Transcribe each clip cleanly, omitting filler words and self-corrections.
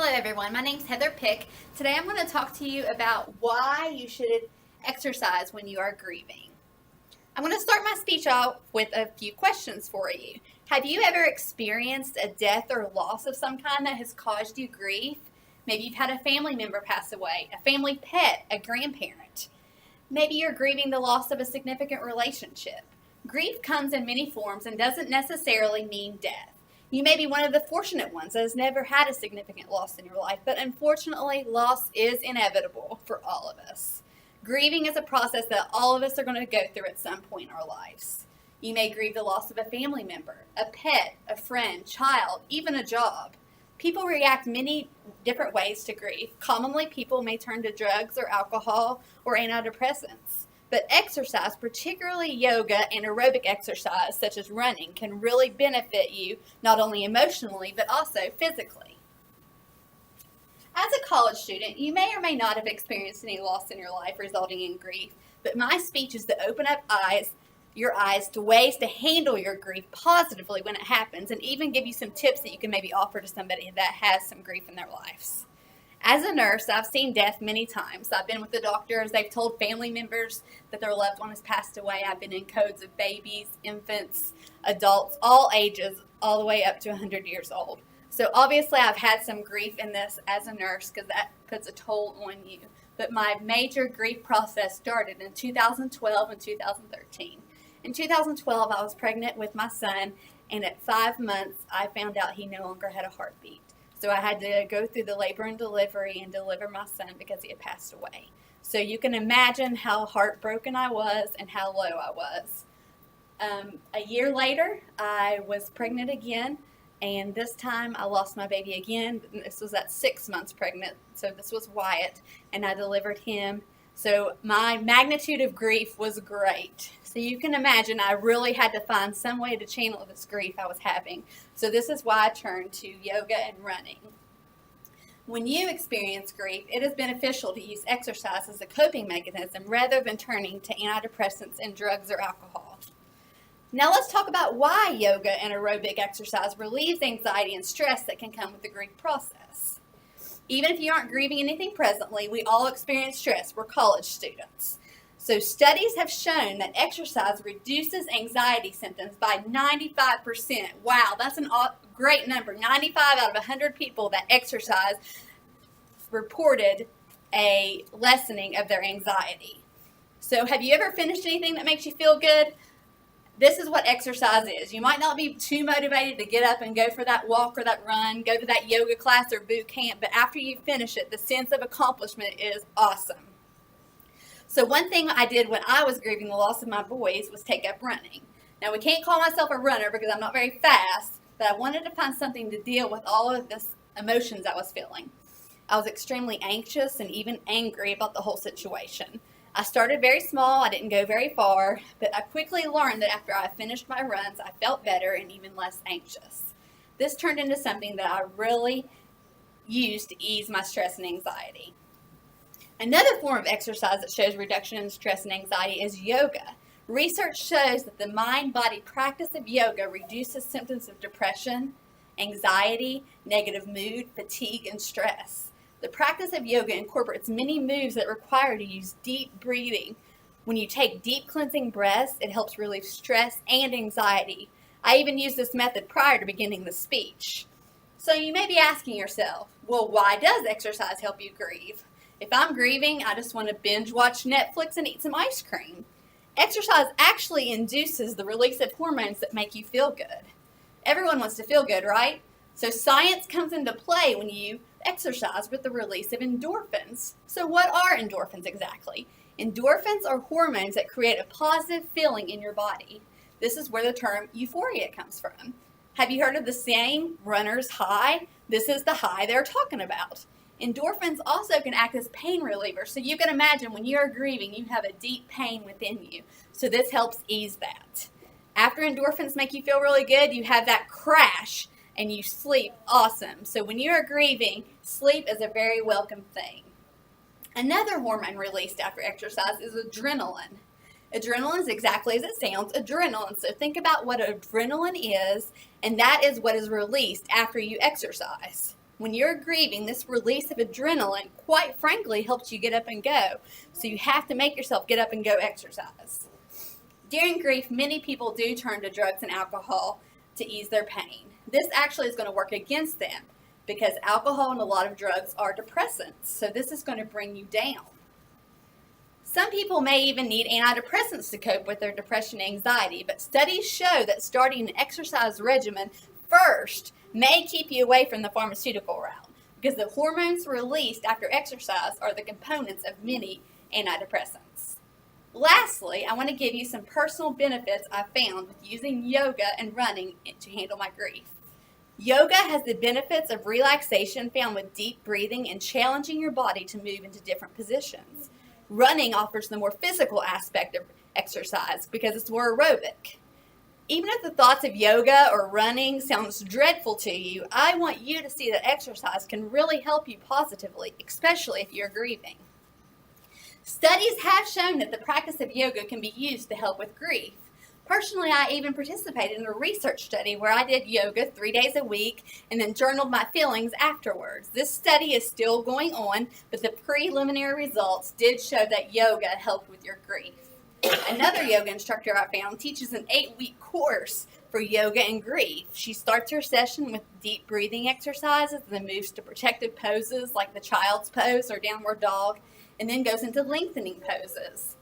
Hello everyone, my name's Heather Pick. Today I'm going to talk to you about why you should exercise when you are grieving. I'm going to start my speech off with a few questions for you. Have you ever experienced a death or loss of some kind that has caused you grief? Maybe you've had a family member pass away, a family pet, a grandparent. Maybe you're grieving the loss of a significant relationship. Grief comes in many forms and doesn't necessarily mean death. You may be one of the fortunate ones that has never had a significant loss in your life, but unfortunately, loss is inevitable for all of us. Grieving is a process that all of us are going to go through at some point in our lives. You may grieve the loss of a family member, a pet, a friend, child, even a job. People react many different ways to grief. Commonly, people may turn to drugs or alcohol or antidepressants. But exercise, particularly yoga and aerobic exercise such as running, can really benefit you not only emotionally but also physically. As a college student, you may or may not have experienced any loss in your life resulting in grief, but my speech is to open up your eyes to ways to handle your grief positively when it happens, and even give you some tips that you can maybe offer to somebody that has some grief in their lives. As a nurse, I've seen death many times. I've been with the doctors. They've told family members that their loved one has passed away. I've been in codes of babies, infants, adults, all ages, all the way up to 100 years old. So obviously I've had some grief in this as a nurse because that puts a toll on you. But my major grief process started in 2012 and 2013. In 2012, I was pregnant with my son, and at 5 months, I found out he no longer had a heartbeat. So I had to go through the labor and delivery and deliver my son because he had passed away. So you can imagine how heartbroken I was and how low I was. A year later, I was pregnant again, and this time I lost my baby again. This was at 6 months pregnant, so this was Wyatt, and I delivered him. So my magnitude of grief was great. So you can imagine I really had to find some way to channel this grief I was having. So this is why I turned to yoga and running. When you experience grief, it is beneficial to use exercise as a coping mechanism rather than turning to antidepressants and drugs or alcohol. Now let's talk about why yoga and aerobic exercise relieves anxiety and stress that can come with the grief process. Even if you aren't grieving anything presently, we all experience stress. We're college students. So studies have shown that exercise reduces anxiety symptoms by 95%. Wow, that's a great number. 95 out of 100 people that exercise reported a lessening of their anxiety. So have you ever finished anything that makes you feel good? This is what exercise is. You might not be too motivated to get up and go for that walk or that run, go to that yoga class or boot camp, but after you finish it, the sense of accomplishment is awesome. So one thing I did when I was grieving the loss of my boys was take up running. Now, we can't call myself a runner because I'm not very fast, but I wanted to find something to deal with all of this emotions I was feeling. I was extremely anxious and even angry about the whole situation. I started very small, I didn't go very far, but I quickly learned that after I finished my runs, I felt better and even less anxious. This turned into something that I really used to ease my stress and anxiety. Another form of exercise that shows reduction in stress and anxiety is yoga. Research shows that the mind-body practice of yoga reduces symptoms of depression, anxiety, negative mood, fatigue, and stress. The practice of yoga incorporates many moves that require to use deep breathing. When you take deep cleansing breaths, it helps relieve stress and anxiety. I even used this method prior to beginning the speech. So you may be asking yourself, well, why does exercise help you grieve? If I'm grieving, I just want to binge watch Netflix and eat some ice cream. Exercise actually induces the release of hormones that make you feel good. Everyone wants to feel good, right? So science comes into play when you exercise with the release of endorphins. So what are endorphins exactly? Endorphins are hormones that create a positive feeling in your body. This is where the term euphoria comes from. Have you heard of the saying, runner's high? This is the high they're talking about. Endorphins also can act as pain relievers. So you can imagine when you're grieving, you have a deep pain within you. So this helps ease that. After endorphins make you feel really good, you have that crash and you sleep awesome. So when you are grieving, sleep is a very welcome thing. Another hormone released after exercise is adrenaline. Adrenaline is exactly as it sounds, adrenaline. So think about what adrenaline is, and that is what is released after you exercise. When you're grieving, this release of adrenaline, quite frankly, helps you get up and go. So you have to make yourself get up and go exercise. During grief, many people do turn to drugs and alcohol to ease their pain. This actually is going to work against them because alcohol and a lot of drugs are depressants. So this is going to bring you down. Some people may even need antidepressants to cope with their depression and anxiety, but studies show that starting an exercise regimen first may keep you away from the pharmaceutical route because the hormones released after exercise are the components of many antidepressants. Lastly, I want to give you some personal benefits I found with using yoga and running to handle my grief. Yoga has the benefits of relaxation found with deep breathing and challenging your body to move into different positions. Running offers the more physical aspect of exercise because it's more aerobic. Even if the thoughts of yoga or running sounds dreadful to you, I want you to see that exercise can really help you positively, especially if you're grieving. Studies have shown that the practice of yoga can be used to help with grief. Personally, I even participated in a research study where I did yoga 3 days a week and then journaled my feelings afterwards. This study is still going on, but the preliminary results did show that yoga helped with your grief. Another yoga instructor I found teaches an 8-week course for yoga and grief. She starts her session with deep breathing exercises and then moves to protective poses like the child's pose or downward dog, and then goes into lengthening poses.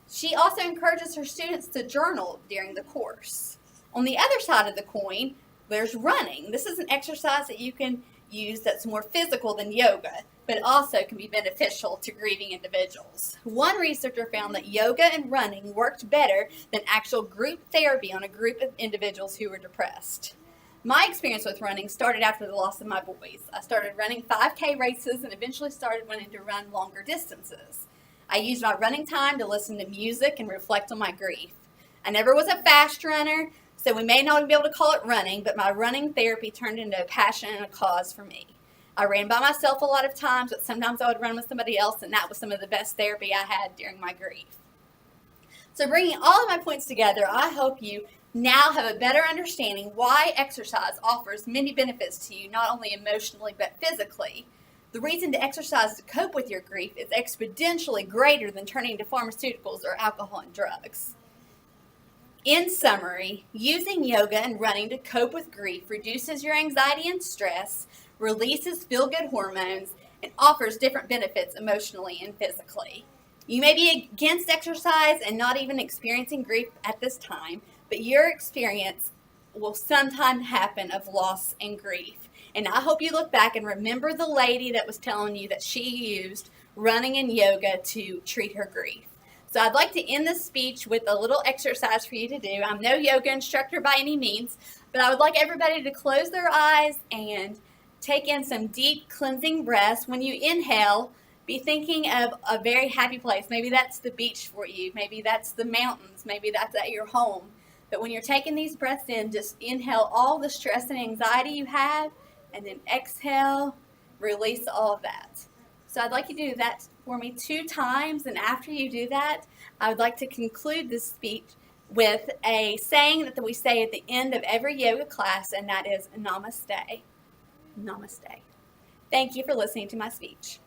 She also encourages her students to journal during the course. On the other side of the coin, there's running. This is an exercise that you can use that's more physical than yoga, but also can be beneficial to grieving individuals. One researcher found that yoga and running worked better than actual group therapy on a group of individuals who were depressed. My experience with running started after the loss of my boys. I started running 5K races and eventually started wanting to run longer distances. I used my running time to listen to music and reflect on my grief. I never was a fast runner, so we may not even be able to call it running, but my running therapy turned into a passion and a cause for me. I ran by myself a lot of times, but sometimes I would run with somebody else, and that was some of the best therapy I had during my grief. So bringing all of my points together, I hope you now have a better understanding why exercise offers many benefits to you, not only emotionally but physically. The reason to exercise to cope with your grief is exponentially greater than turning to pharmaceuticals or alcohol and drugs. In summary, using yoga and running to cope with grief reduces your anxiety and stress, releases feel-good hormones, and offers different benefits emotionally and physically. You may be against exercise and not even experiencing grief at this time, but your experience will sometime happen of loss and grief. And I hope you look back and remember the lady that was telling you that she used running and yoga to treat her grief. So I'd like to end this speech with a little exercise for you to do. I'm no yoga instructor by any means, but I would like everybody to close their eyes and take in some deep cleansing breaths. When you inhale, be thinking of a very happy place. Maybe that's the beach for you. Maybe that's the mountains. Maybe that's at your home. But when you're taking these breaths in, just inhale all the stress and anxiety you have, and then exhale, release all of that. So I'd like you to do that for me 2 times, and after you do that, I would like to conclude this speech with a saying that we say at the end of every yoga class, and that is namaste. Namaste. Thank you for listening to my speech.